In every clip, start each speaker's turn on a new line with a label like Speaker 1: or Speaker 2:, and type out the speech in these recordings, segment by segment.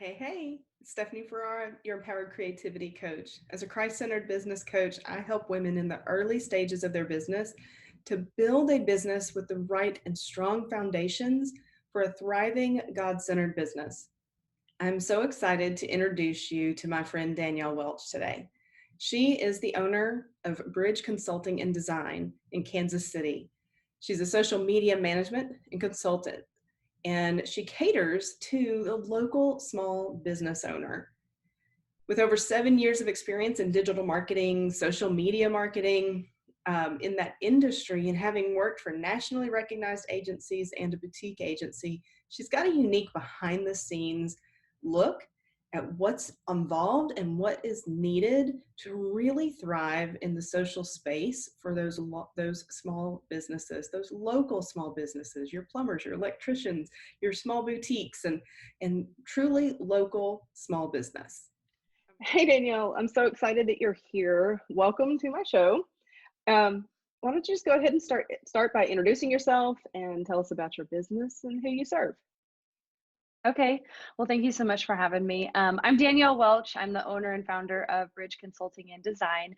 Speaker 1: Hey, it's Stephanie Ferrara, your empowered creativity coach. As a Christ-centered business coach, I help women in the early stages of their business to build a business with the right and strong foundations for a thriving, God-centered business. I'm so excited to introduce you to my friend Danielle Welch today. She is the owner of Bridge Consulting and Design in Kansas City. She's a social media management and consultant, and she caters to the local small business owner. With over 7 years of experience in digital marketing, social media marketing, in that industry, and having worked for nationally recognized agencies and a boutique agency, she's got a unique behind the scenes look at what's involved and what is needed to really thrive in the social space for those small businesses, those local small businesses, your plumbers, your electricians, your small boutiques, and truly local small business.
Speaker 2: Hey, Danielle, I'm so excited that you're here. Welcome to my show. Why don't you just go ahead and start by introducing yourself and tell us about your business and who you serve.
Speaker 3: Okay. Well, thank you so much for having me. I'm Danielle Welch. I'm the owner and founder of Bridge Consulting and Design.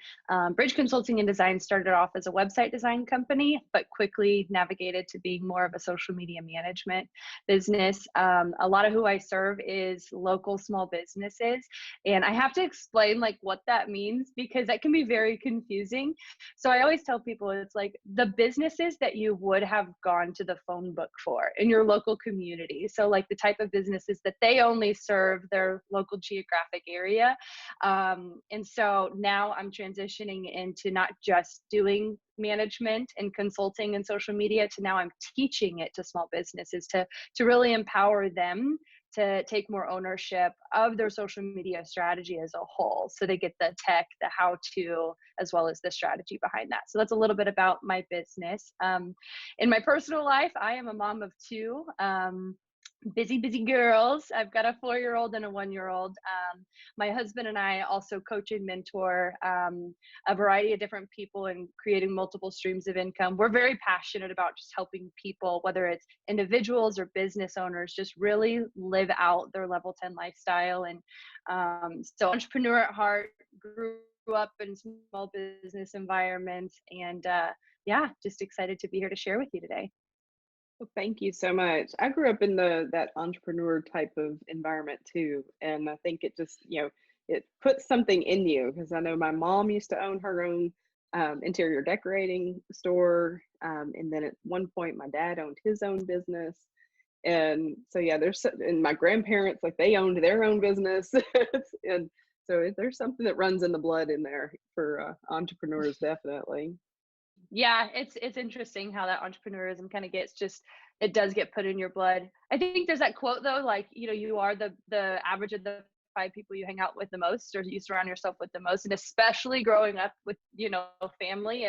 Speaker 3: Bridge Consulting and Design started off as a website design company, but quickly navigated to being more of a social media management business. A lot of who I serve is local small businesses. And I have to explain like what that means because that can be very confusing. So I always tell people it's like the businesses that you would have gone to the phone book for in your local community. So like the type of businesses that they only serve their local geographic area. And so now I'm transitioning into not just doing management and consulting and social media to now I'm teaching it to small businesses to really empower them to take more ownership of their social media strategy as a whole. So they get the tech, the how to, as well as the strategy behind that. So that's a little bit about my business. In my personal life, I am a mom of two. Busy girls. I've got a 4-year-old and a 1-year-old. My husband and I also coach and mentor a variety of different people and creating multiple streams of income. We're very passionate about just helping people, whether it's individuals or business owners, just really live out their level 10 lifestyle. And so entrepreneur at heart, grew up in small business environments, and yeah, just excited to be here to share with you today.
Speaker 2: Well, thank you so much. I grew up in that entrepreneur type of environment too, and I think it just it puts something in you because I know my mom used to own her own interior decorating store, and then at one point my dad owned his own business, and so yeah, and my grandparents like they owned their own business, and so there's something that runs in the blood in there for entrepreneurs, definitely.
Speaker 3: Yeah, it's interesting how that entrepreneurism kind of it does get put in your blood. I think there's that quote though, like, you are the average of the 5 people you hang out with the most, or you surround yourself with the most. And especially growing up with, family,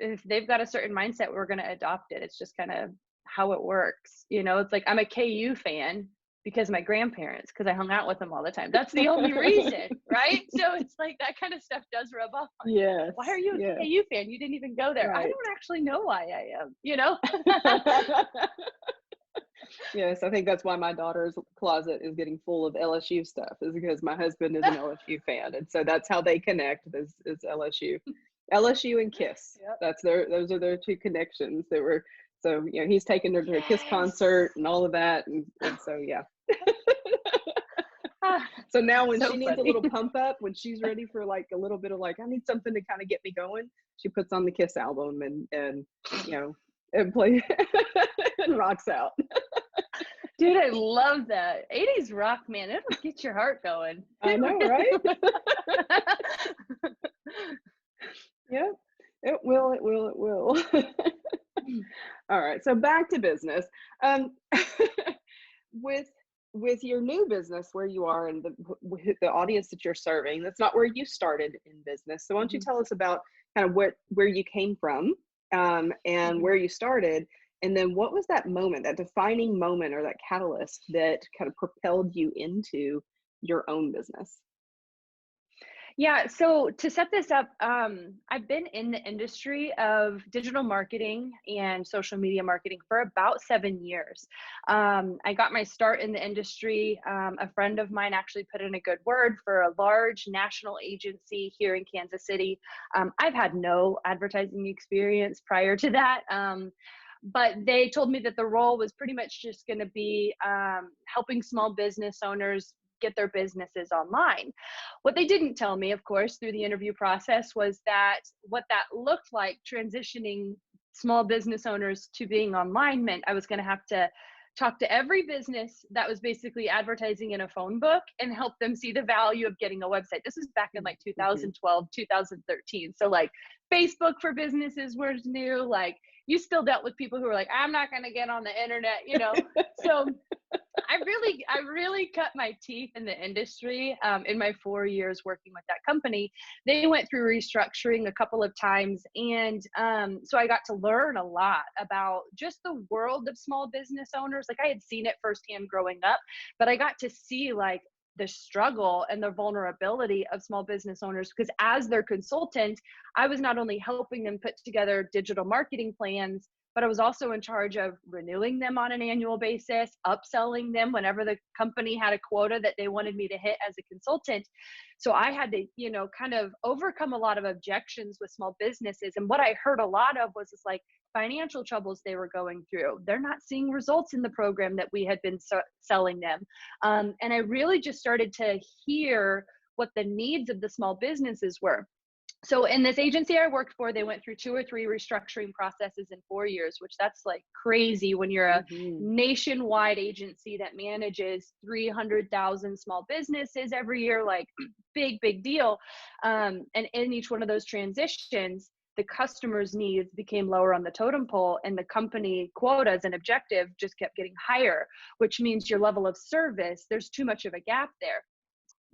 Speaker 3: if they've got a certain mindset, we're going to adopt it. It's just kind of how it works. It's like I'm a KU fan because my grandparents, because I hung out with them all the time. That's the only reason, right? So it's like that kind of stuff does rub off on you.
Speaker 2: Yes.
Speaker 3: Why are you a KU fan? You didn't even go there.
Speaker 2: Right.
Speaker 3: I don't actually know why I am,
Speaker 2: Yes, I think that's why my daughter's closet is getting full of LSU stuff, is because my husband is an LSU fan. And so that's how they connect is LSU. LSU and Kiss.
Speaker 3: Yep.
Speaker 2: Those are their two connections that were, so he's taken her to a Kiss concert and all of that, and so yeah. So now when she needs a little pump up, when she's ready for like a little bit of like, I need something to kind of get me going, she puts on the Kiss album and plays and rocks out.
Speaker 3: Dude, I love that. 80s rock, man. It'll get your heart going.
Speaker 2: I know, right? Yeah, it will. All right, so back to business. With your new business, where you are and the audience that you're serving, that's not where you started in business. So why don't you tell us about kind of where you came from, and where you started, and then what was that moment, that defining moment or that catalyst that kind of propelled you into your own business?
Speaker 3: Yeah, so to set this up, I've been in the industry of digital marketing and social media marketing for about 7 years. I got my start in the industry. A friend of mine actually put in a good word for a large national agency here in Kansas City. I've had no advertising experience prior to that. But they told me that the role was pretty much just going to be helping small business owners get their businesses online. What they didn't tell me, of course, through the interview process was that what that looked like transitioning small business owners to being online meant I was going to have to talk to every business that was basically advertising in a phone book and help them see the value of getting a website. This was back in like 2012, 2013. So like Facebook for businesses was new. Like you still dealt with people who were like, I'm not going to get on the internet, you know? So I really cut my teeth in the industry in my 4 years working with that company. They went through restructuring a couple of times. And so I got to learn a lot about just the world of small business owners. Like I had seen it firsthand growing up, but I got to see like the struggle and the vulnerability of small business owners, because as their consultant, I was not only helping them put together digital marketing plans, but I was also in charge of renewing them on an annual basis, upselling them whenever the company had a quota that they wanted me to hit as a consultant. So I had to, you know, kind of overcome a lot of objections with small businesses. And what I heard a lot of was just like financial troubles they were going through. They're not seeing results in the program that we had been selling them. And I really just started to hear what the needs of the small businesses were. So in this agency I worked for, they went through 2 or 3 restructuring processes in 4 years, which that's like crazy when you're a nationwide agency that manages 300,000 small businesses every year, like big deal. And in each one of those transitions, the customer's needs became lower on the totem pole and the company quotas and objective just kept getting higher, which means your level of service, there's too much of a gap there.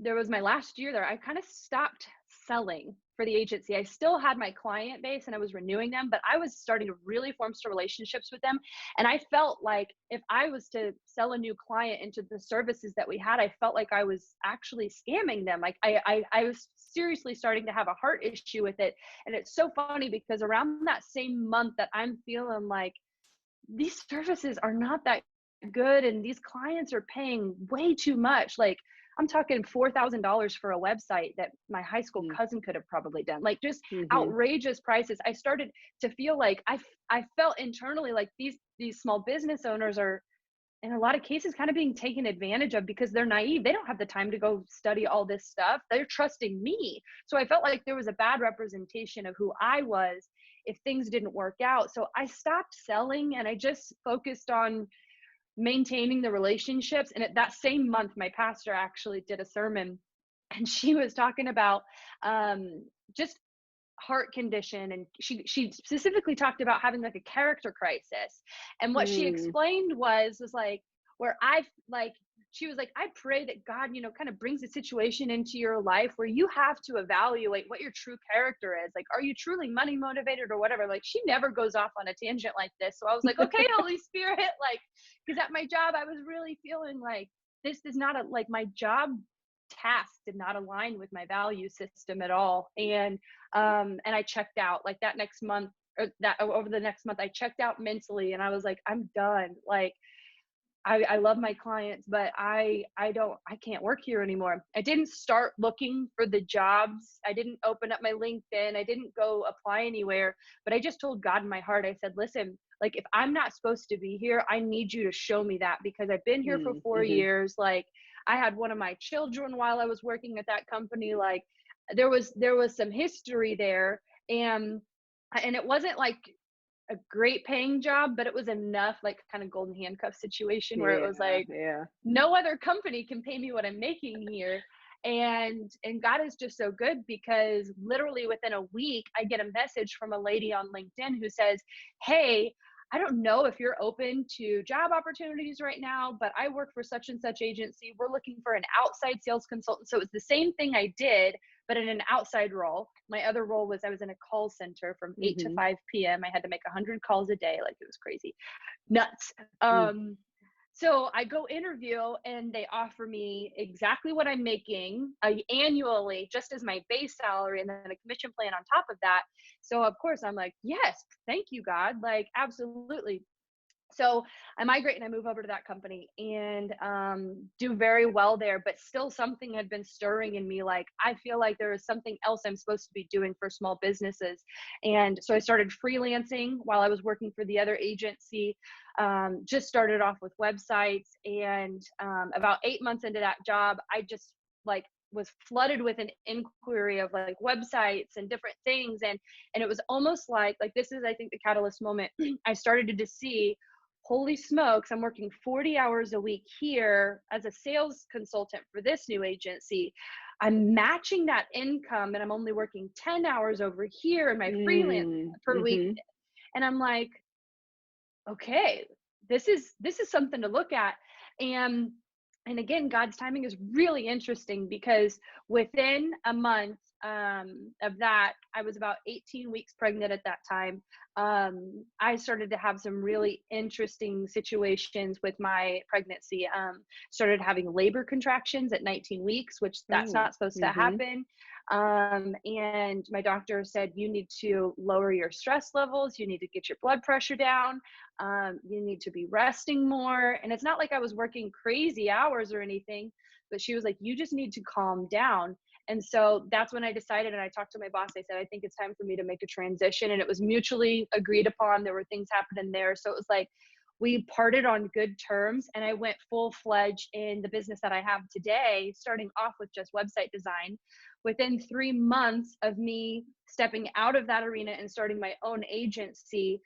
Speaker 3: There was my last year there, I kind of stopped selling for the agency. I still had my client base and I was renewing them, but I was starting to really form some relationships with them. And I felt like if I was to sell a new client into the services that we had, I felt like I was actually scamming them. Like I was seriously starting to have a heart issue with it. And it's so funny because around that same month that I'm feeling like these services are not that good and these clients are paying way too much, like I'm talking $4,000 for a website that my high school cousin could have probably done, like just outrageous prices. I started to feel like I felt internally like these small business owners are in a lot of cases kind of being taken advantage of because they're naive. They don't have the time to go study all this stuff. They're trusting me. So I felt like there was a bad representation of who I was if things didn't work out. So I stopped selling and I just focused on maintaining the relationships. And at that same month, my pastor actually did a sermon and she was talking about just heart condition. And she specifically talked about having like a character crisis. And what she explained was like, where she was like, I pray that God, you know, kind of brings a situation into your life where you have to evaluate what your true character is. Like, are you truly money motivated or whatever? Like, she never goes off on a tangent like this. So I was like, okay, Holy Spirit, like, because at my job, I was really feeling like this is not like my job task did not align with my value system at all. And I checked out like that next month or that over the next month, I checked out mentally and I was like, I'm done. Like, I love my clients, but I can't work here anymore. I didn't start looking for the jobs. I didn't open up my LinkedIn. I didn't go apply anywhere, but I just told God in my heart, I said, listen, like if I'm not supposed to be here, I need you to show me that because I've been here for 4 years. Like I had one of my children while I was working at that company. Like there was some history there and it wasn't like a great paying job, but it was enough, like kind of golden handcuff situation where it was like, no other company can pay me what I'm making here. And God is just so good because literally within a week, I get a message from a lady on LinkedIn who says, hey, I don't know if you're open to job opportunities right now, but I work for such and such agency. We're looking for an outside sales consultant. So it's the same thing I did, but in an outside role. My other role was I was in a call center from 8 to 5 p.m. I had to make 100 calls a day. Like it was crazy, nuts. So I go interview and they offer me exactly what I'm making annually, just as my base salary, and then a commission plan on top of that. So of course I'm like, yes, thank you, God. Like, absolutely. So I migrate and I move over to that company and do very well there, but still something had been stirring in me. Like, I feel like there is something else I'm supposed to be doing for small businesses. And so I started freelancing while I was working for the other agency. Just started off with websites, and about 8 months into that job, I just like was flooded with an inquiry of like websites and different things. And it was almost like this is, I think, the catalyst moment. I started to see, holy smokes, I'm working 40 hours a week here as a sales consultant for this new agency. I'm matching that income and I'm only working 10 hours over here in my freelance per week. And I'm like, okay, this is something to look at. And again, God's timing is really interesting, because within a month of that, I was about 18 weeks pregnant at that time. I started to have some really interesting situations with my pregnancy. Started having labor contractions at 19 weeks, which that's not supposed to happen. And my doctor said, you need to lower your stress levels. You need to get your blood pressure down. You need to be resting more. And it's not like I was working crazy hours or anything, but she was like, you just need to calm down. And so that's when I decided, and I talked to my boss. I said, I think it's time for me to make a transition. And it was mutually agreed upon. There were things happening there. So it was like, we parted on good terms, and I went full-fledged in the business that I have today, starting off with just website design. Within 3 months of me stepping out of that arena and starting my own agency,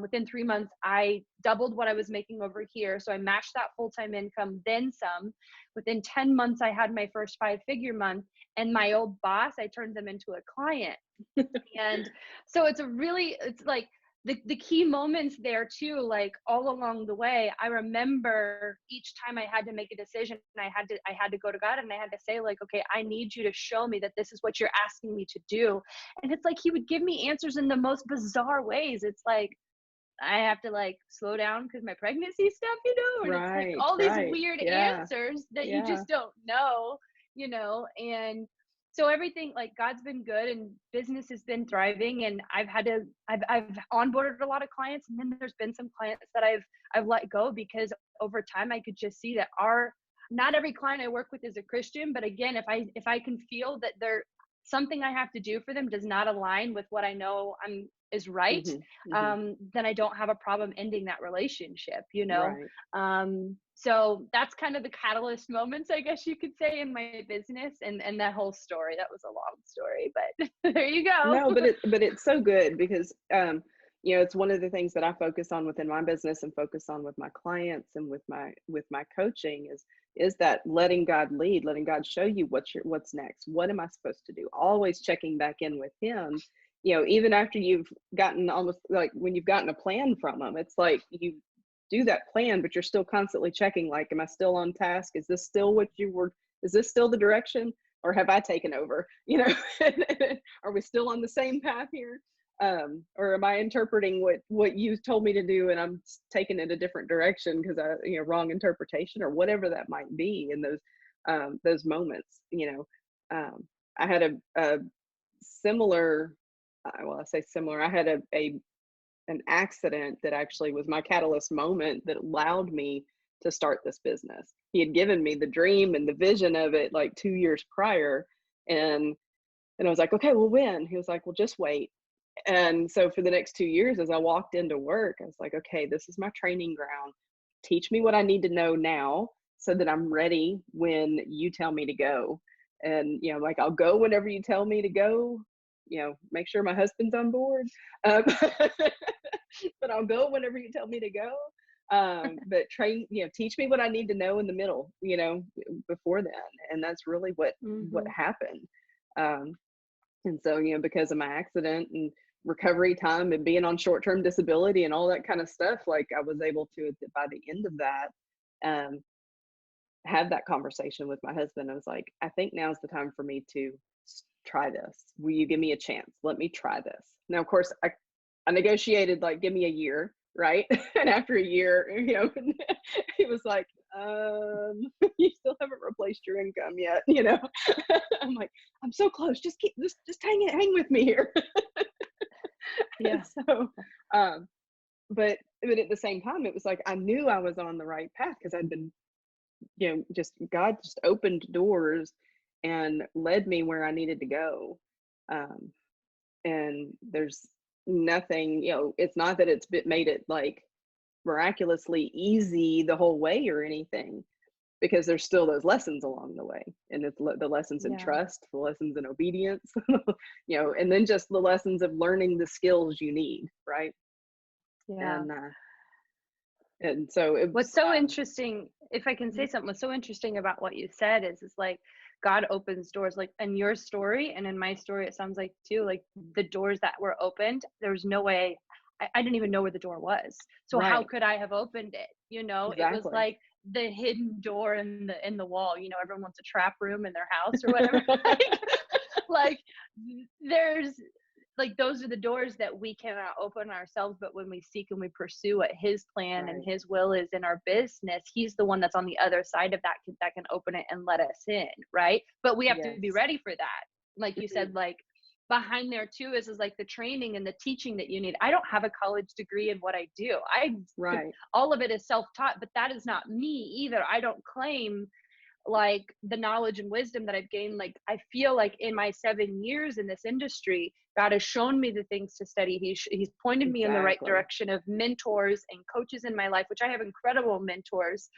Speaker 3: within 3 months, I doubled what I was making over here. So I matched that full-time income, then some. Within 10 months, I had my first 5-figure month, and my old boss, I turned them into a client. And so it's like, the key moments there too, like all along the way, I remember each time I had to make a decision, and I had to go to God, and I had to say, like, okay, I need you to show me that this is what you're asking me to do. And it's like, he would give me answers in the most bizarre ways. It's like, I have to like slow down because my pregnancy stuff, and it's like all these weird answers that you just don't know, and so everything, like, God's been good and business has been thriving, and I've onboarded a lot of clients, and then there's been some clients that I've let go, because over time I could just see that not every client I work with is a Christian, but again, if I can feel that something I have to do for them does not align with what I know is right, then I don't have a problem ending that relationship, so that's kind of the catalyst moments, I guess you could say, in my business, and that whole story. That was a long story, but there you go.
Speaker 2: No, but it's so good, because it's one of the things that I focus on within my business and focus on with my clients and with my coaching is that letting God lead, letting God show you what's next. What am I supposed to do? Always checking back in with him. Even after you've gotten, almost like when you've gotten a plan from him, it's like you do that plan, but you're still constantly checking, like, am I still on task? Is this still is this still the direction, or have I taken over? Are we still on the same path here? Or am I interpreting what you told me to do, and I'm taking it a different direction because wrong interpretation, or whatever that might be in those moments. I had a similar, well, I say similar, I had an accident that actually was my catalyst moment that allowed me to start this business. He had given me the dream and the vision of it like 2 years prior. And I was like, okay, well, when? He was like, well, just wait. And so for the next 2 years, as I walked into work, I was like, okay, this is my training ground. Teach me what I need to know now so that I'm ready when you tell me to go. And, like, I'll go whenever you tell me to go. Make sure my husband's on board. But I'll go whenever you tell me to go. But teach me what I need to know in the middle, before then. And that's really what happened. And so, because of my accident and recovery time and being on short-term disability and all that kind of stuff, like, I was able to, by the end of that, have that conversation with my husband. I was like, I think now's the time for me to try this. Will you give me a chance? Let me try this. Now, of course, I negotiated, like, give me a year. right? And after a year, he was like, you still haven't replaced your income yet, I'm like, I'm so close. Just hang with me here.
Speaker 3: Yeah.
Speaker 2: So, but at the same time, it was like, I knew I was on the right path because I'd been, God just opened doors and led me where I needed to go. And there's nothing, it's not that made it like miraculously easy the whole way or anything, because there's still those lessons along the way. And it's the lessons in trust, the lessons in obedience, and then just the lessons of learning the skills you need. Right.
Speaker 3: Yeah.
Speaker 2: And so
Speaker 3: what's so interesting, if I can say something, what's so interesting about what you said is like God opens doors, like in your story and in my story, it sounds like too, like the doors that were opened, there was no way, I didn't even know where the door was. So how could I have opened it?
Speaker 2: Exactly.
Speaker 3: It was like the hidden door in the wall. Everyone wants a trap room in their house or whatever. like there's like, those are the doors that we cannot open ourselves, but when we seek and we pursue what his plan and his will is in our business, he's the one that's on the other side of that can open it and let us in, right? But we have to be ready for that. Like you said, like behind there too is like the training and the teaching that you need. I don't have a college degree in what I do. All of it is self-taught, but that is not me either. I don't claim like the knowledge and wisdom that I've gained. Like, I feel like in my 7 years in this industry, God has shown me the things to study. He's pointed me in the right direction of mentors and coaches in my life, which I have incredible mentors.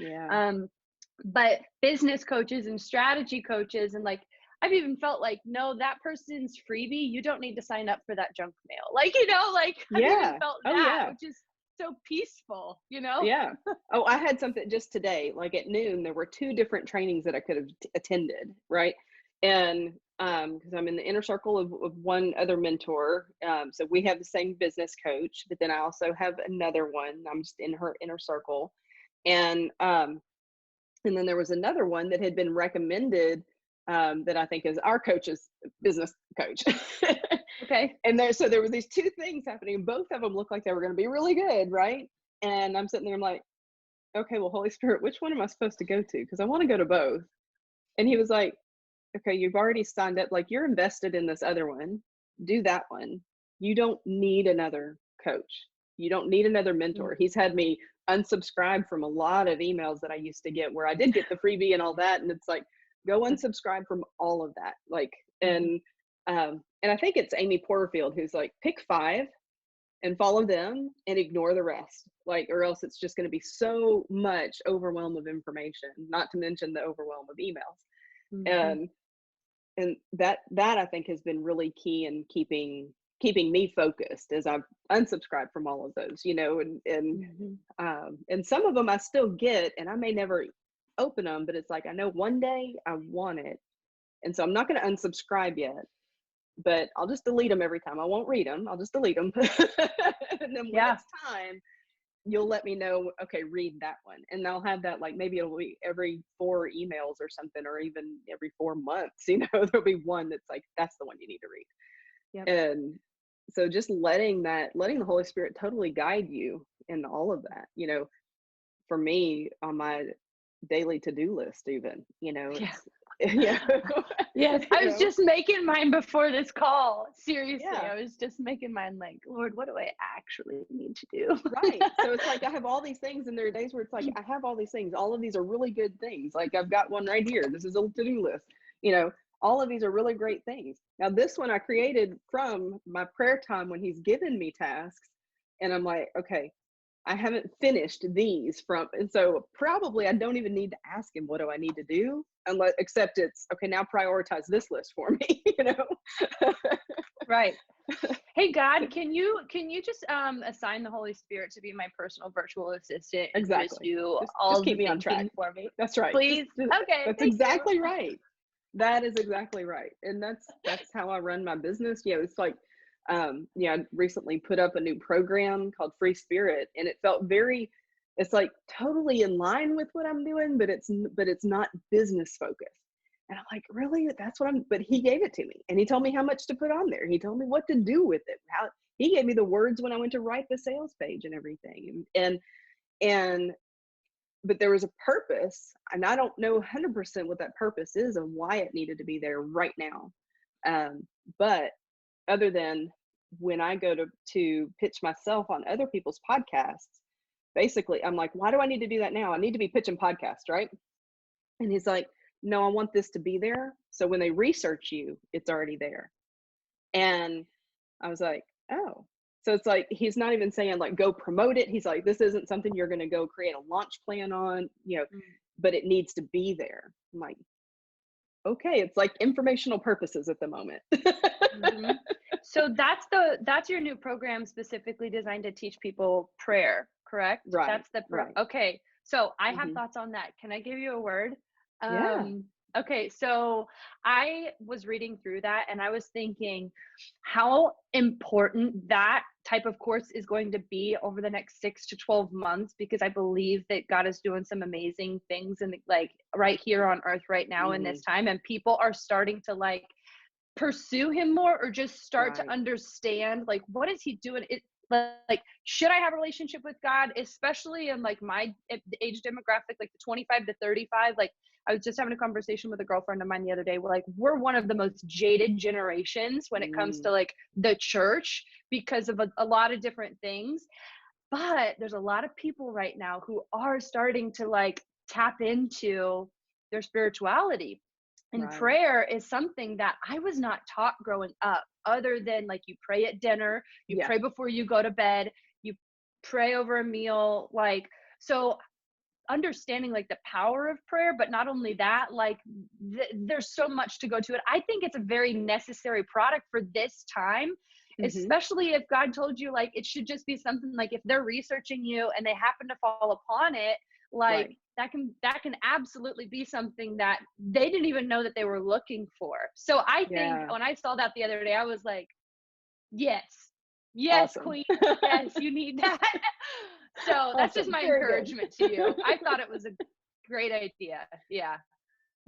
Speaker 3: But business coaches and strategy coaches, and like, I've even felt like, no, that person's freebie. You don't need to sign up for that junk mail. Like, I've even felt that, which is so peaceful,
Speaker 2: Oh, I had something just today, like at noon, there were 2 different trainings that I could have attended, right? And because I'm in the inner circle of one other mentor, so we have the same business coach, but then I also have another one. I'm just in her inner circle, and then there was another one that had been recommended, that I think is our coach's business coach.
Speaker 3: Okay.
Speaker 2: And there were these 2 things happening. Both of them looked like they were going to be really good, right? And I'm sitting there, I'm like, okay, well, Holy Spirit, which one am I supposed to go to? Because I want to go to both. And he was like, okay, you've already signed up. Like, you're invested in this other one. Do that one. You don't need another coach. You don't need another mentor. He's had me unsubscribe from a lot of emails that I used to get where I did get the freebie and all that. And it's like, go unsubscribe from all of that. Like, and I think it's Amy Porterfield who's like, pick 5 and follow them and ignore the rest. Like, or else it's just going to be so much overwhelm of information, not to mention the overwhelm of emails. And that I think has been really key in keeping me focused as I've unsubscribed from all of those, and some of them I still get, and I may never open them, but it's like, I know one day I want it. And so I'm not going to unsubscribe yet, but I'll just delete them every time. I won't read them. I'll just delete them. And then when it's time, you'll let me know, okay, read that one. And I'll have that, like, maybe it'll be every 4 emails or something, or even every 4 months, there'll be one that's like, that's the one you need to read. And so just letting the Holy Spirit totally guide you in all of that, for me on my daily to-do list, even,
Speaker 3: Yes, I was just making mine before this call. Seriously, I was just making mine like, Lord, what do I actually need to do?
Speaker 2: Right. So it's like, I have all these things, and there are days where it's like, I have all these things. All of these are really good things. Like, I've got one right here. This is a to-do list. All of these are really great things. Now, this one I created from my prayer time when he's given me tasks. And I'm like, okay, I haven't finished these and so probably I don't even need to ask him, what do I need to do? Except it's, okay, now prioritize this list for me,
Speaker 3: Right. Hey, God, can you just assign the Holy Spirit to be my personal virtual assistant?
Speaker 2: Exactly.
Speaker 3: Just do all
Speaker 2: keep me on track
Speaker 3: for me.
Speaker 2: That's right.
Speaker 3: Please. Okay.
Speaker 2: That's exactly right. That is exactly right. And that's how I run my business. It's like, I recently put up a new program called Free Spirit, and it felt it's like totally in line with what I'm doing, but it's not business focused. And I'm like, really? That's what but he gave it to me, and he told me how much to put on there. He told me what to do with it. he gave me the words when I went to write the sales page and everything. And but there was a purpose, and I don't know 100% what that purpose is and why it needed to be there right now. But other than when I go to pitch myself on other people's podcasts, basically I'm like, why do I need to do that now? I need to be pitching podcasts, right? And he's like, no, I want this to be there, so when they research you, it's already there. And I was like, oh. So it's like, he's not even saying like, go promote it. He's like, this isn't something you're going to go create a launch plan on, but it needs to be there. I'm like, okay, it's like informational purposes at the moment.
Speaker 3: Mm-hmm. So that's your new program specifically designed to teach people prayer, correct?
Speaker 2: Right.
Speaker 3: That's the
Speaker 2: right.
Speaker 3: Okay. So I have thoughts on that. Can I give you a word?
Speaker 2: Yeah.
Speaker 3: Okay, so I was reading through that and I was thinking how important that type of course is going to be over the next 6 to 12 months, because I believe that God is doing some amazing things and like right here on earth right now in this time, and people are starting to like pursue him more, or just start to understand like, what is he doing? Like, should I have a relationship with God, especially in like my age demographic, like the 25 to 35? Like, I was just having a conversation with a girlfriend of mine the other day. We're one of the most jaded generations when it comes to like the church because of a lot of different things. But there's a lot of people right now who are starting to like tap into their spirituality. And prayer is something that I was not taught growing up, other than like you pray at dinner, you pray before you go to bed, you pray over a meal. Like, so understanding like the power of prayer, but not only that, like there's so much to go to it. I think it's a very necessary product for this time, especially if God told you like it should just be something like if they're researching you and they happen to fall upon it, like that can absolutely be something that they didn't even know that they were looking for. So I think when I saw that the other day, I was like, yes,
Speaker 2: Awesome.
Speaker 3: queen, yes, you need that. So that's just my encouragement to you. I thought it was a great idea. Yeah.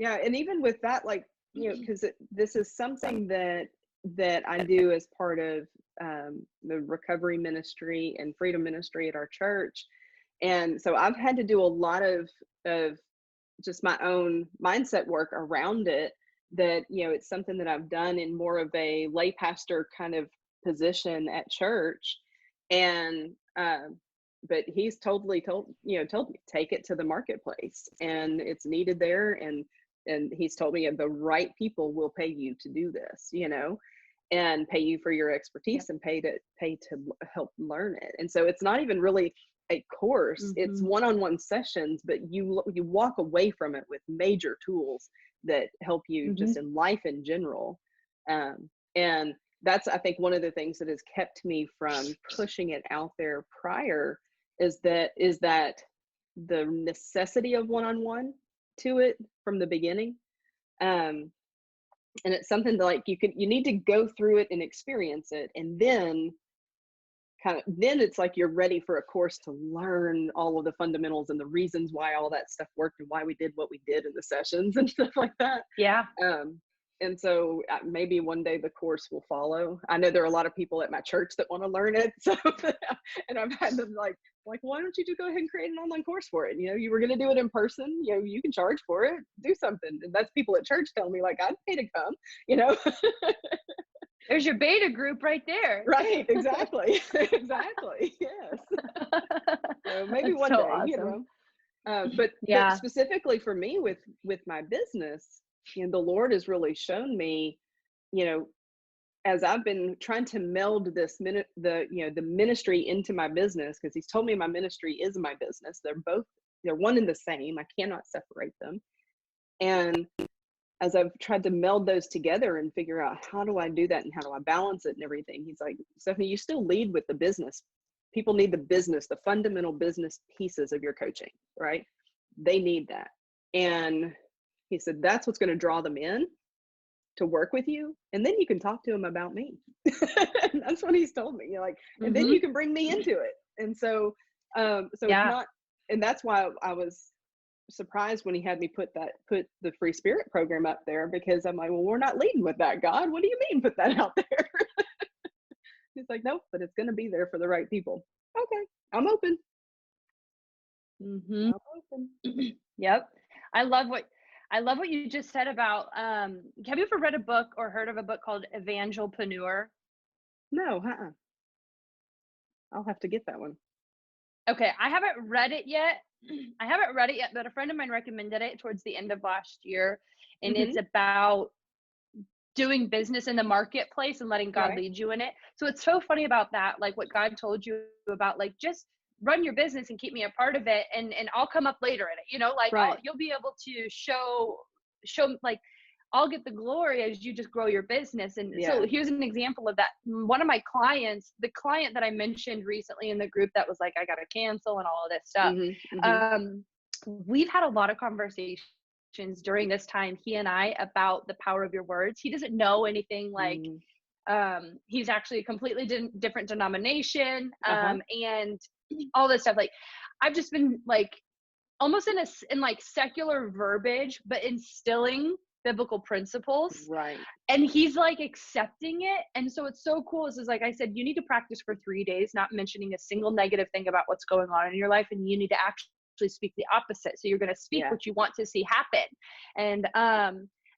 Speaker 2: And even with that, like, because this is something that I do as part of the recovery ministry and freedom ministry at our church. And so I've had to do a lot of just my own mindset work around it, that, it's something that I've done in more of a lay pastor kind of position at church. And, but he's totally told me, take it to the marketplace, and it's needed there. And he's told me the right people will pay you to do this, and pay you for your expertise and pay to help learn it. And so it's not even really a course, it's one-on-one sessions, but you walk away from it with major tools that help you just in life in general. And that's, I think, one of the things that has kept me from pushing it out there prior is that the necessity of one-on-one to it from the beginning. And it's something that like you need to go through it and experience it, and then it's like you're ready for a course to learn all of the fundamentals and the reasons why all that stuff worked and why we did what we did in the sessions and stuff like that. And so maybe one day the course will follow. I know there are a lot of people at my church that want to learn it. So, and I've had them like, why don't you just go ahead and create an online course for it? You were going to do it in person, you can charge for it, do something. And that's people at church telling me like, I'd pay to come,
Speaker 3: There's your beta group right there.
Speaker 2: Right. Exactly. Exactly. Yes. So maybe
Speaker 3: That's
Speaker 2: one
Speaker 3: so
Speaker 2: day,
Speaker 3: awesome.
Speaker 2: but specifically for me with my business, the Lord has really shown me, as I've been trying to meld the ministry into my business, because he's told me my ministry is my business. They're one and the same. I cannot separate them. And as I've tried to meld those together and figure out how do I do that and how do I balance it and everything, he's like, Stephanie, you still lead with the business. People need the business, the fundamental business pieces of your coaching, right? They need that. And he said, that's what's going to draw them in to work with you. And then you can talk to them about me. And that's what he's told me, and then you can bring me into it. And so, it's not, and that's why I was surprised when he had me put the Free Spirit program up there, because I'm like, well, we're not leading with that, God. What do you mean put that out there? He's like, nope, but it's going to be there for the right people. Okay, I'm open.
Speaker 3: Mm-hmm.
Speaker 2: I'm open.
Speaker 3: Yep. I love what you just said about have you ever read a book or heard of a book called Evangelpreneur?
Speaker 2: No, I'll have to get that one.
Speaker 3: Okay, I haven't read it yet. But a friend of mine recommended it towards the end of last year, and it's about doing business in the marketplace and letting God lead you in it. So it's so funny about that, like what God told you about, like, just run your business and keep me a part of it, and I'll come up later in it, you know, like you'll be able to show like I'll get the glory as you just grow your business. And so here's an example of that. One of my clients, the client that I mentioned recently in the group that was like, I got to cancel and all of this stuff. We've had a lot of conversations during this time, he and I, about the power of your words. He doesn't know anything, like, he's actually a completely different denomination, and all this stuff. Like, I've just been like, almost in like secular verbiage, but instilling biblical principles.
Speaker 2: Right.
Speaker 3: And he's like accepting it. And so it's so cool. It's like I said, you need to practice for 3 days, not mentioning a single negative thing about what's going on in your life. And you need to actually speak the opposite. So you're going to speak what you want to see happen.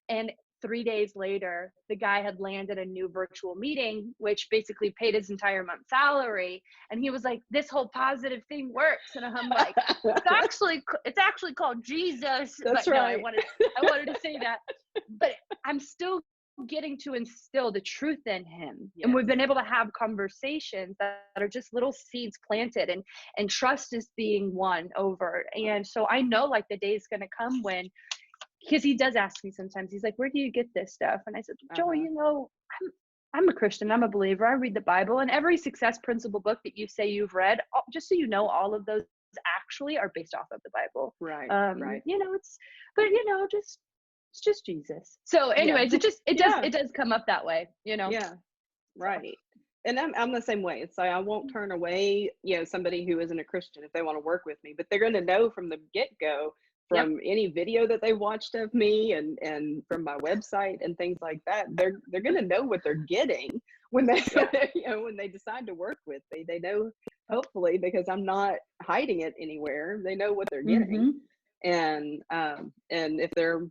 Speaker 3: And 3 days later, the guy had landed a new virtual meeting, which basically paid his entire month's salary. And he was like, this whole positive thing works. And I'm like, it's actually called Jesus.
Speaker 2: That's
Speaker 3: but
Speaker 2: right.
Speaker 3: No, I wanted to say that, but I'm still getting to instill the truth in him. And we've been able to have conversations that are just little seeds planted, and trust is being won over. And so I know, like, the day is going to come when, because he does ask me sometimes, he's like, where do you get this stuff? And I said, Joey, you know, I'm a Christian, I'm a believer, I read the Bible, and every success principle book that you say you've read, just so you know, all of those actually are based off of the Bible.
Speaker 2: Right.
Speaker 3: You know, it's just Jesus. So anyways, it does come up that way, you know?
Speaker 2: Yeah. Right. And I'm the same way. It's like, I won't turn away, you know, somebody who isn't a Christian if they want to work with me, but they're going to know from the get-go, from any video that they watched of me, and from my website and things like that, they're going to know what they're getting when they you know, when they decide to work with me. They know, hopefully, because I'm not hiding it anywhere. They know what they're getting, and if they're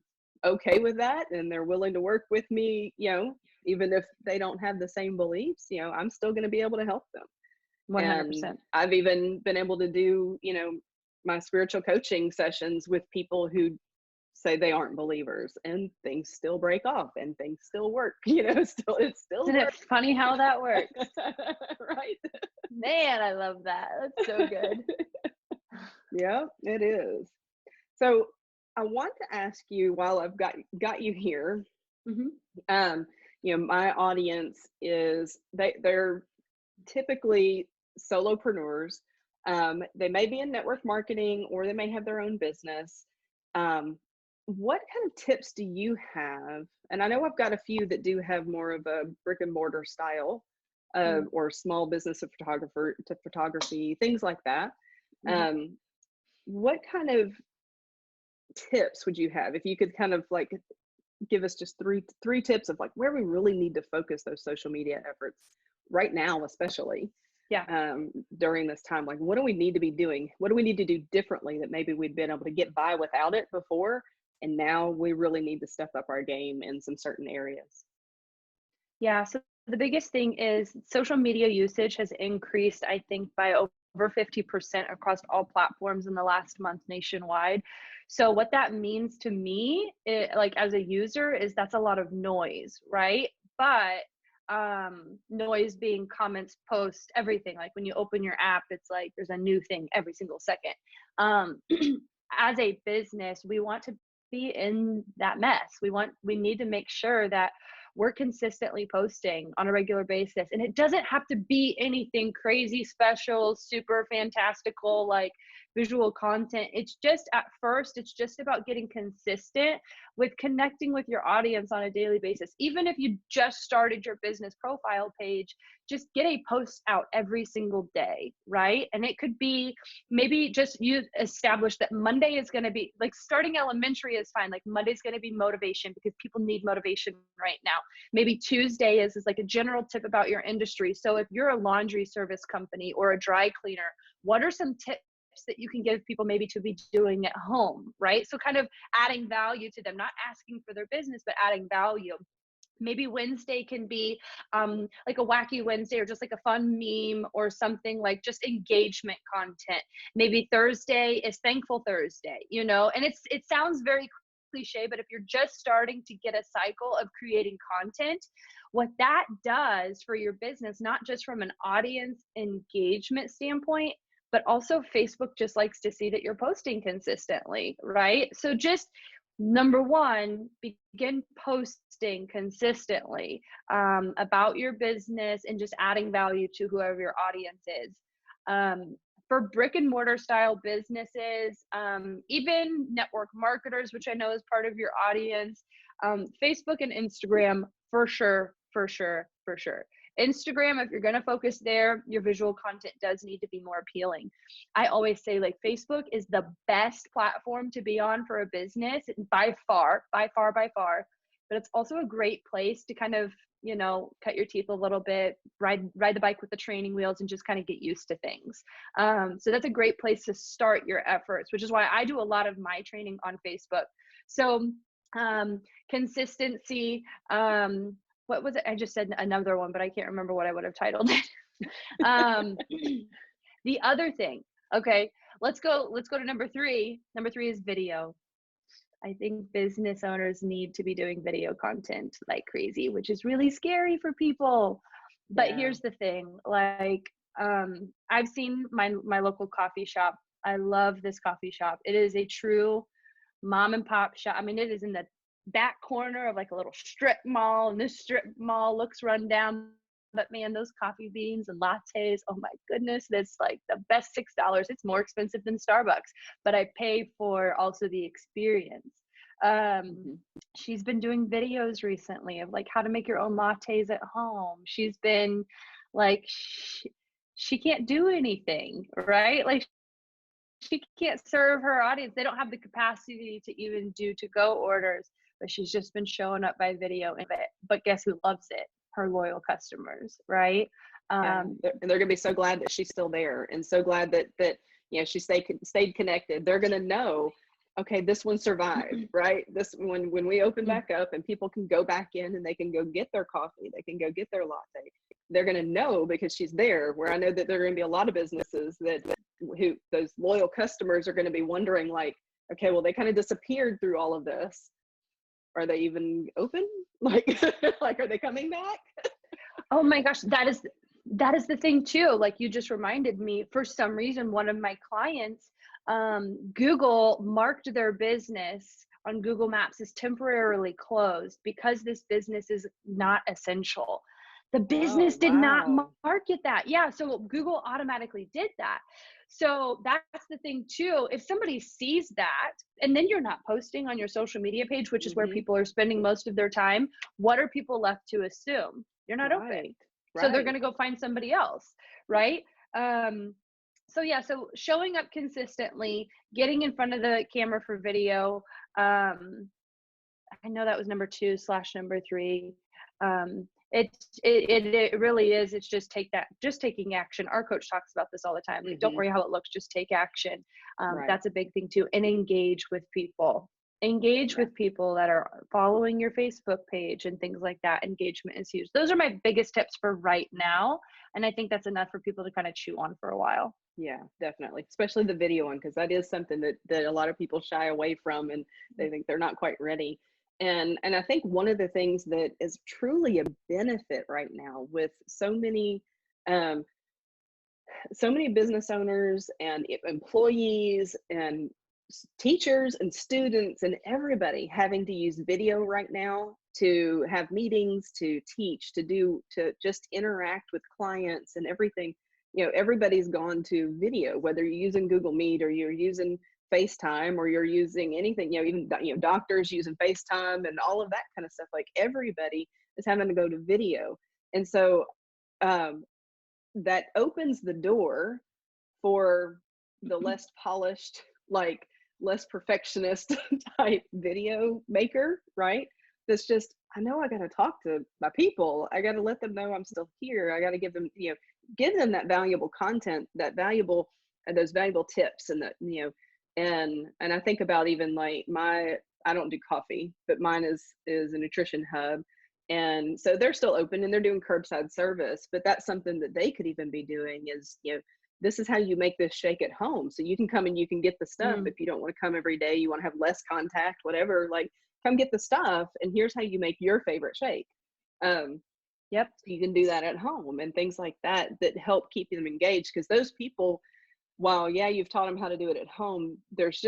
Speaker 2: okay with that and they're willing to work with me, you know, even if they don't have the same beliefs, you know, I'm still going to be able to help them.
Speaker 3: 100%.
Speaker 2: And I've even been able to do, you know, my spiritual coaching sessions with people who say they aren't believers, and things still break off and things still work, you know, it still
Speaker 3: Isn't it funny how that works?
Speaker 2: Right.
Speaker 3: Man, I love that. That's so good.
Speaker 2: Yeah, it is. So I want to ask you, while I've got you here, you know, my audience is, they're typically solopreneurs. They may be in network marketing, or they may have their own business. What kind of tips do you have? And I know I've got a few that do have more of a brick and mortar style, or small business of photography, things like that. What kind of tips would you have if you could kind of like give us just three tips of like where we really need to focus those social media efforts right now, especially during this time? Like, what do we need to be doing? What do we need to do differently that maybe we'd been able to get by without it before, and now we really need to step up our game in some certain areas?
Speaker 3: Yeah, so the biggest thing is social media usage has increased, I think, by over 50% across all platforms in the last month nationwide. So what that means to me, like as a user, is that's a lot of noise, right? But noise being comments, posts, everything. Like when you open your app, it's like there's a new thing every single second. As a business, we want to be in that mess. We need to make sure that we're consistently posting on a regular basis. And it doesn't have to be anything crazy, special, super fantastical. Like, visual content. It's just, at first, it's just about getting consistent with connecting with your audience on a daily basis. Even if you just started your business profile page, just get a post out every single day, right? And it could be, maybe just you establish that Monday is going to be, like, starting elementary is fine. Like, Monday's going to be motivation, because people need motivation right now. Maybe Tuesday is like a general tip about your industry. So if you're a laundry service company or a dry cleaner, what are some tips that you can give people maybe to be doing at home, right? So kind of adding value to them, not asking for their business, but adding value. Maybe Wednesday can be like a wacky Wednesday, or just like a fun meme or something, like just engagement content. Maybe Thursday is Thankful Thursday, you know, and it sounds very cliche, but if you're just starting to get a cycle of creating content, what that does for your business, not just from an audience engagement standpoint, but also Facebook just likes to see that you're posting consistently, right? So just number one, begin posting consistently about your business and just adding value to whoever your audience is. For brick and mortar style businesses, even network marketers, which I know is part of your audience, Facebook and Instagram, for sure. Instagram, if you're going to focus there, your visual content does need to be more appealing. I always say, like, Facebook is the best platform to be on for a business by far, but it's also a great place to kind of, you know, cut your teeth a little bit, ride the bike with the training wheels, and just kind of get used to things. So that's a great place to start your efforts, which is why I do a lot of my training on Facebook. So consistency, what was it? I just said another one, but I can't remember what I would have titled it. The other thing, okay, let's go to number three. Number three is video. I think business owners need to be doing video content like crazy, which is really scary for people. But here's the thing, like, I've seen my local coffee shop. I love this coffee shop. It is a true mom and pop shop. I mean, it is in the back corner of like a little strip mall, and this strip mall looks run down, but man, those coffee beans and lattes, oh my goodness, that's like the best $6. It's more expensive than Starbucks, but I pay for also the experience. She's been doing videos recently of like how to make your own lattes at home. She's been like, she can't do anything, right? Like, she can't serve her audience. They don't have the capacity to even do to-go orders, but she's just been showing up by video. But guess who loves it? Her loyal customers, right?
Speaker 2: And they're gonna be so glad that she's still there, and so glad that you know, she stayed connected. They're gonna know, okay, this one survived, right? This when we open back up and people can go back in and they can go get their coffee, they can go get their latte. They're gonna know because she's there. Where I know that there are gonna be a lot of businesses that who those loyal customers are gonna be wondering, like, okay, well, they kind of disappeared through all of this. Are they even open? Like, like, are they coming back?
Speaker 3: Oh my gosh, that is the thing too. Like, you just reminded me, for some reason, one of my clients, Google marked their business on Google Maps as temporarily closed because this business is not essential. The business did not market that. Yeah, so Google automatically did that. So that's the thing too. If somebody sees that, and then you're not posting on your social media page, which is where people are spending most of their time, what are people left to assume? You're not open. So they're going to go find somebody else, right? So yeah, so showing up consistently, getting in front of the camera for video. I know that was number 2/number 3. It really is. It's just taking action. Our coach talks about this all the time. Like, don't worry how it looks, just take action. That's a big thing too. And engage with people. Engage with people that are following your Facebook page and things like that. Engagement is huge. Those are my biggest tips for right now. And I think that's enough for people to kind of chew on for a while.
Speaker 2: Yeah, definitely. Especially the video one, because that is something that a lot of people shy away from, and they think they're not quite ready. And I think one of the things that is truly a benefit right now with so many business owners and employees and teachers and students and everybody having to use video right now to have meetings, to teach, to just interact with clients and everything. everybody's gone to video, whether you're using Google Meet or you're using FaceTime or you're using anything, even, doctors using FaceTime and all of that kind of stuff. Like everybody is having to go to video. And so that opens the door for the less polished, like less perfectionist type video maker, right? That's just, I know I got to talk to my people. I got to let them know I'm still here. I got to give them, give them that valuable content, those valuable tips, and that, and I think about even like I don't do coffee, but mine is a nutrition hub. And so they're still open and they're doing curbside service, but that's something that they could even be doing is, this is how you make this shake at home. So you can come and you can get the stuff. If you don't want to come every day, you want to have less contact, whatever, like come get the stuff. And here's how you make your favorite shake.
Speaker 3: Yep.
Speaker 2: So you can do that at home and things like that help keep them engaged. Because those people, while, yeah, you've taught them how to do it at home, there's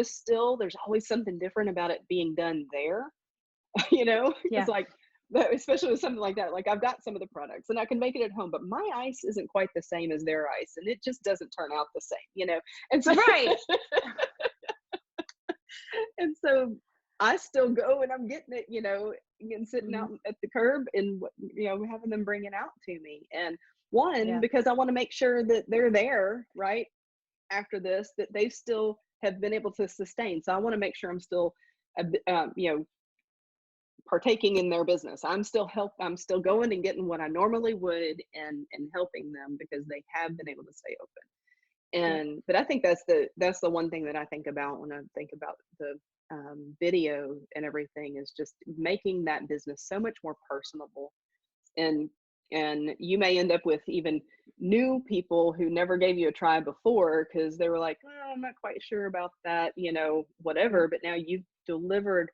Speaker 2: always something different about it being done there.
Speaker 3: Yeah.
Speaker 2: It's like, especially with something like that, like I've got some of the products and I can make it at home, but my ice isn't quite the same as their ice and it just doesn't turn out the same, and so
Speaker 3: right.
Speaker 2: And so I still go and I'm getting it, and sitting out at the curb and having them bring it out to me. And because I want to make sure that they're there right after this, that they still have been able to sustain. So I want to make sure I'm still partaking in their business. I'm still going and getting what I normally would and helping them because they have been able to stay open. And but I think that's the one thing that I think about when I think about the video and everything, is just making that business so much more personable. And you may end up with even new people who never gave you a try before because they were like, oh, I'm not quite sure about that, whatever. But now you've delivered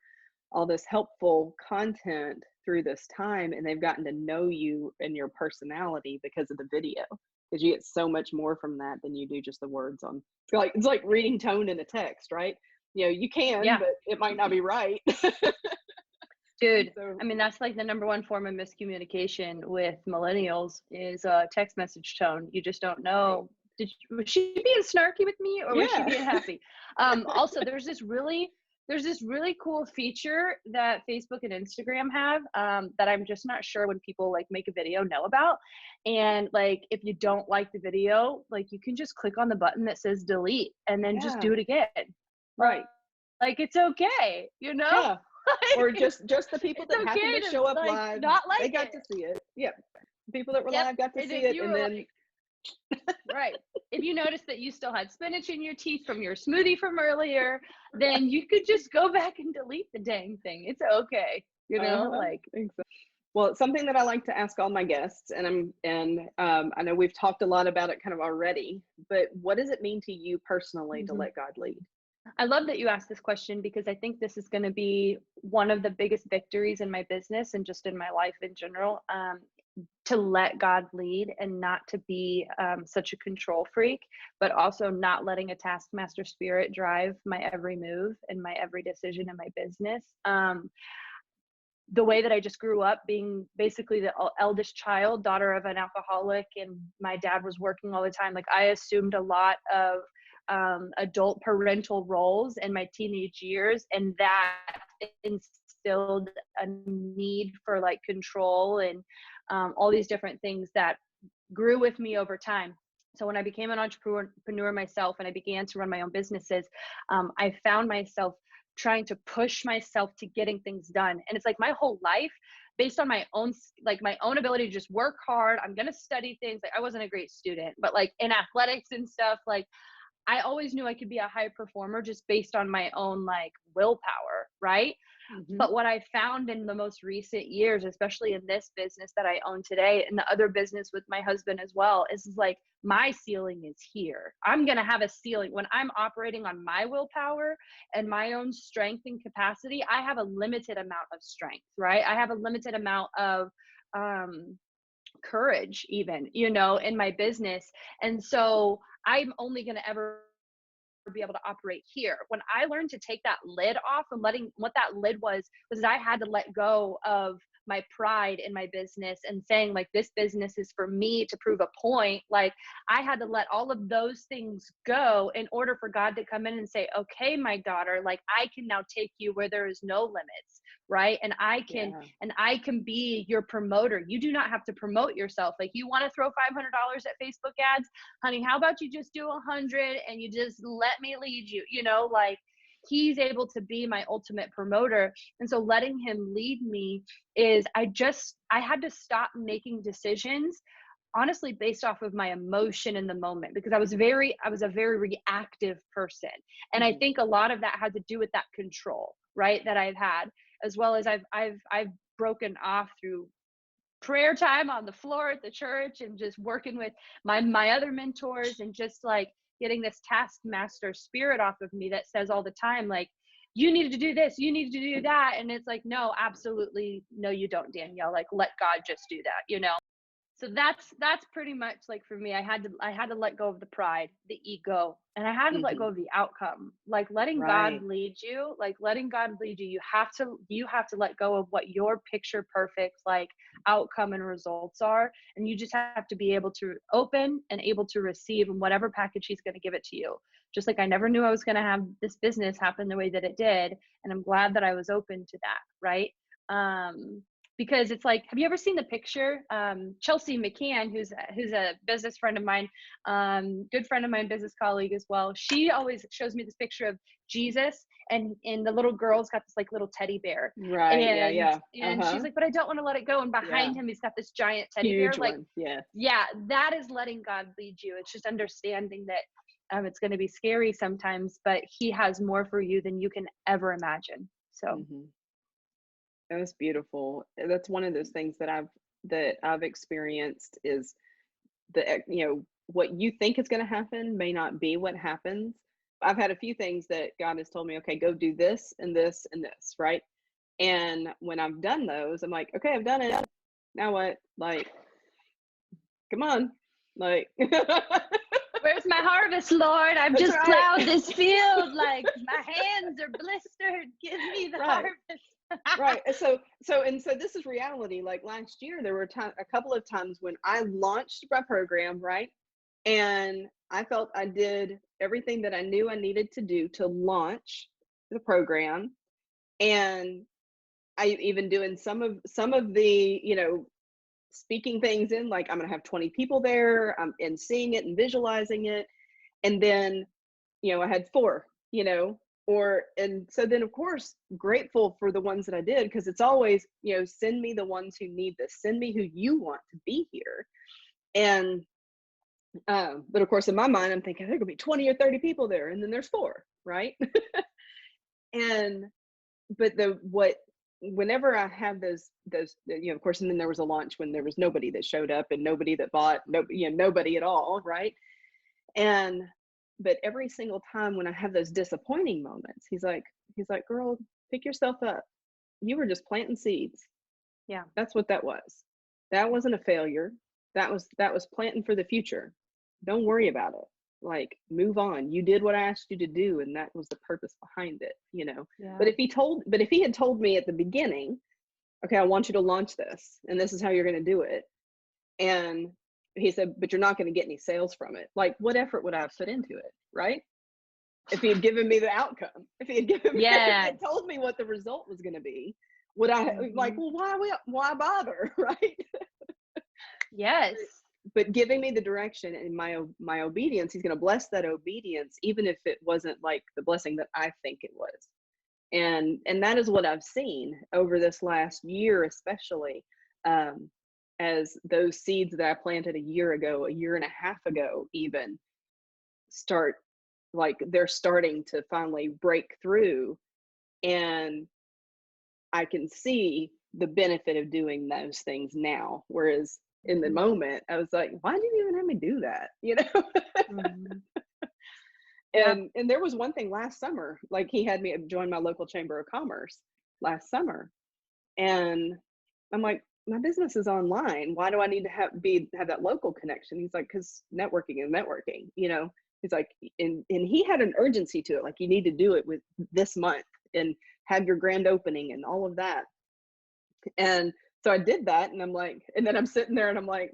Speaker 2: all this helpful content through this time and they've gotten to know you and your personality because of the video, because you get so much more from that than you do just the words on. It's like reading tone in a text, right? You can, but it might not be right.
Speaker 3: Dude, I mean, that's like the number one form of miscommunication with millennials is text message tone. You just don't know. Was she being snarky with me or was she being happy? Also, there's this really cool feature that Facebook and Instagram have that I'm just not sure when people like make a video know about. And like, if you don't like the video, like you can just click on the button that says delete and then just do it again.
Speaker 2: Right.
Speaker 3: Like it's okay,
Speaker 2: Yeah. Or just the people that happen to show up live, they got to see it. Yep. People that were live got to see it, and then
Speaker 3: right. If you notice that you still had spinach in your teeth from your smoothie from earlier, then you could just go back and delete the dang thing. It's okay,
Speaker 2: Exactly. Well, it's something that I like to ask all my guests, and I know we've talked a lot about it kind of already, but what does it mean to you personally to let God lead?
Speaker 3: I love that you asked this question because I think this is going to be one of the biggest victories in my business and just in my life in general, to let God lead and not to be such a control freak, but also not letting a taskmaster spirit drive my every move and my every decision in my business. The way that I just grew up being basically the eldest child, daughter of an alcoholic, and my dad was working all the time. Like I assumed a lot of adult parental roles in my teenage years, and that instilled a need for like control and all these different things that grew with me over time. So when I became an entrepreneur myself and I began to run my own businesses, I found myself trying to push myself to getting things done. And it's like my whole life based on my own ability to just work hard. I'm going to study things. Like I wasn't a great student, but like in athletics and stuff, like I always knew I could be a high performer just based on my own like willpower, right? Mm-hmm. But what I found in the most recent years, especially in this business that I own today and the other business with my husband as well, is like my ceiling is here. I'm going to have a ceiling when I'm operating on my willpower and my own strength and capacity. I have a limited amount of strength, right? I have a limited amount of courage even, in my business. And so I'm only going to ever be able to operate here. When I learned to take that lid off and what that lid was I had to let go of my pride in my business and saying like, this business is for me to prove a point. Like I had to let all of those things go in order for God to come in and say, okay, my daughter, like I can now take you where there is no limits, right? And I can be your promoter. You do not have to promote yourself. Like you want to throw $500 at Facebook ads, honey, how about you just do 100 and you just let me lead you, you know, like he's able to be my ultimate promoter. And so letting him lead me is I had to stop making decisions honestly based off of my emotion in the moment, because I was a very reactive person. And I think a lot of that had to do with that control, right, that I've had, as well as I've broken off through prayer time on the floor at the church and just working with my other mentors and just like getting this taskmaster spirit off of me that says all the time, like, you needed to do this, you need to do that. And it's like, no, absolutely. No, you don't, Danielle. Like, let God just do that, you know? So that's pretty much like for me, I had to let go of the pride, the ego, and I had to let go of the outcome. Like letting God lead you, you have to let go of what your picture perfect like outcome and results are. And you just have to be able to open and able to receive in whatever package he's going to give it to you. Just like I never knew I was going to have this business happen the way that it did. And I'm glad that I was open to that. Right. Because it's like, have you ever seen the picture? Chelsea McCann, who's a business friend of mine, good friend of mine, business colleague as well. She always shows me this picture of Jesus and the little girl's got this like little teddy bear.
Speaker 2: Right.
Speaker 3: And, and she's like, but I don't want to let it go. And behind him, he's got this giant teddy bear. Like, yeah, that is letting God lead you. It's just understanding that it's going to be scary sometimes, but he has more for you than you can ever imagine. So.
Speaker 2: That was beautiful. That's one of those things that I've experienced is what you think is going to happen may not be what happens. I've had a few things that God has told me, okay, go do this and this and this, right? And when I've done those, I'm like, okay, I've done it. Now what? Like, come on. Like,
Speaker 3: where's my harvest, Lord? I've just plowed this field. Like my hands are blistered. Give me the harvest.
Speaker 2: Right. So this is reality. Like last year, there were a couple of times when I launched my program, right? And I felt I did everything that I knew I needed to do to launch the program. And I even doing some of the, speaking things in, like I'm going to have 20 people there, and seeing it and visualizing it. And then, I had 4, and so then of course grateful for the ones that I did, because it's always, send me the ones who need this, send me who you want to be here. And but of course in my mind I'm thinking there could be 20 or 30 people there, and then there's 4, right? But whenever I have those of course, and then there was a launch when there was nobody that showed up and nobody that bought, nobody at all, right? But every single time when I have those disappointing moments, he's like, girl, pick yourself up. You were just planting seeds.
Speaker 3: Yeah.
Speaker 2: That's what that was. That wasn't a failure. That was planting for the future. Don't worry about it. Like, move on. You did what I asked you to do, and that was the purpose behind it, Yeah. But if he had told me at the beginning, okay, I want you to launch this, and this is how you're going to do it. And he said, but you're not going to get any sales from it. Like, what effort would I have put into it, right? If he had given me the outcome, if he had told me what the result was going to be, would I like, well, why bother, right?
Speaker 3: Yes.
Speaker 2: But giving me the direction and my obedience, he's going to bless that obedience, even if it wasn't like the blessing that I think it was. And that is what I've seen over this last year, especially. As those seeds that I planted a year and a half ago, even they're starting to finally break through, and I can see the benefit of doing those things now. Whereas in the moment, I was like, why did you even have me do that? And there was one thing last summer, like he had me join my local chamber of commerce last summer. And I'm like, my business is online. Why do I need to have that local connection? He's like, because networking is networking, He's like, and he had an urgency to it. Like, you need to do it with this month and have your grand opening and all of that. And So I did that, and I'm like, and then I'm sitting there and I'm like,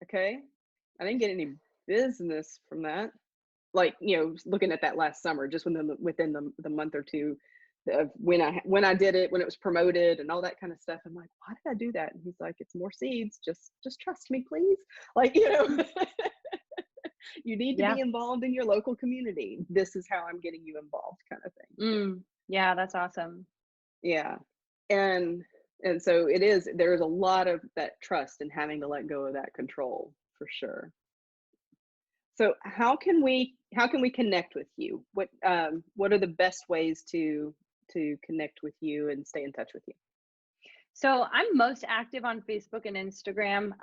Speaker 2: okay, I didn't get any business from that. Like, looking at that last summer, just within the month or two of when I did it, when it was promoted and all that kind of stuff. I'm like, why did I do that? And he's like, it's more seeds. Just trust me, please. Like, you need to
Speaker 3: Yeah.
Speaker 2: be involved in your local community. This is how I'm getting you involved, kind of thing.
Speaker 3: Yeah, that's awesome.
Speaker 2: Yeah. And so there is a lot of that trust and having to let go of that control, for sure. So how can we connect with you? What are the best ways to connect with you and stay in touch with you?
Speaker 3: So I'm most active on Facebook and Instagram.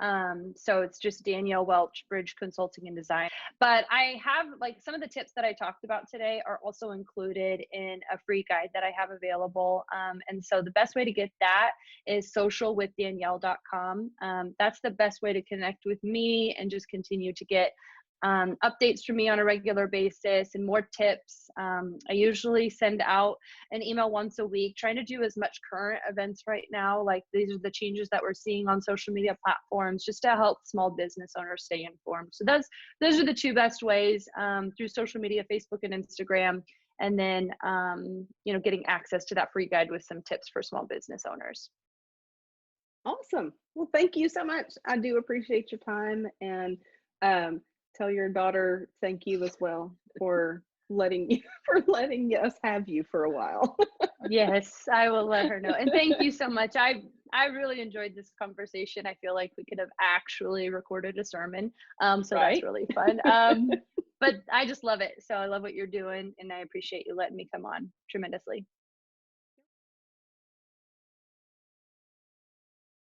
Speaker 3: So it's just Danielle Welch, Bridge Consulting and Design. But I have, like, some of the tips that I talked about today are also included in a free guide that I have available. And so the best way to get that is socialwithdanielle.com. That's the best way to connect with me and just continue to get updates from me on a regular basis and more tips. I usually send out an email once a week, trying to do as much current events right now. Like, these are the changes that we're seeing on social media platforms, just to help small business owners stay informed. So those are the two best ways, through social media, Facebook and Instagram. And then, getting access to that free guide with some tips for small business owners.
Speaker 2: Awesome. Well, thank you so much. I do appreciate your time, and tell your daughter thank you as well for letting us have you for a while.
Speaker 3: Yes, I will let her know. And thank you so much. I really enjoyed this conversation. I feel like we could have actually recorded a sermon. So
Speaker 2: Right?
Speaker 3: That's really fun. But I just love it. So I love what you're doing, and I appreciate you letting me come on tremendously.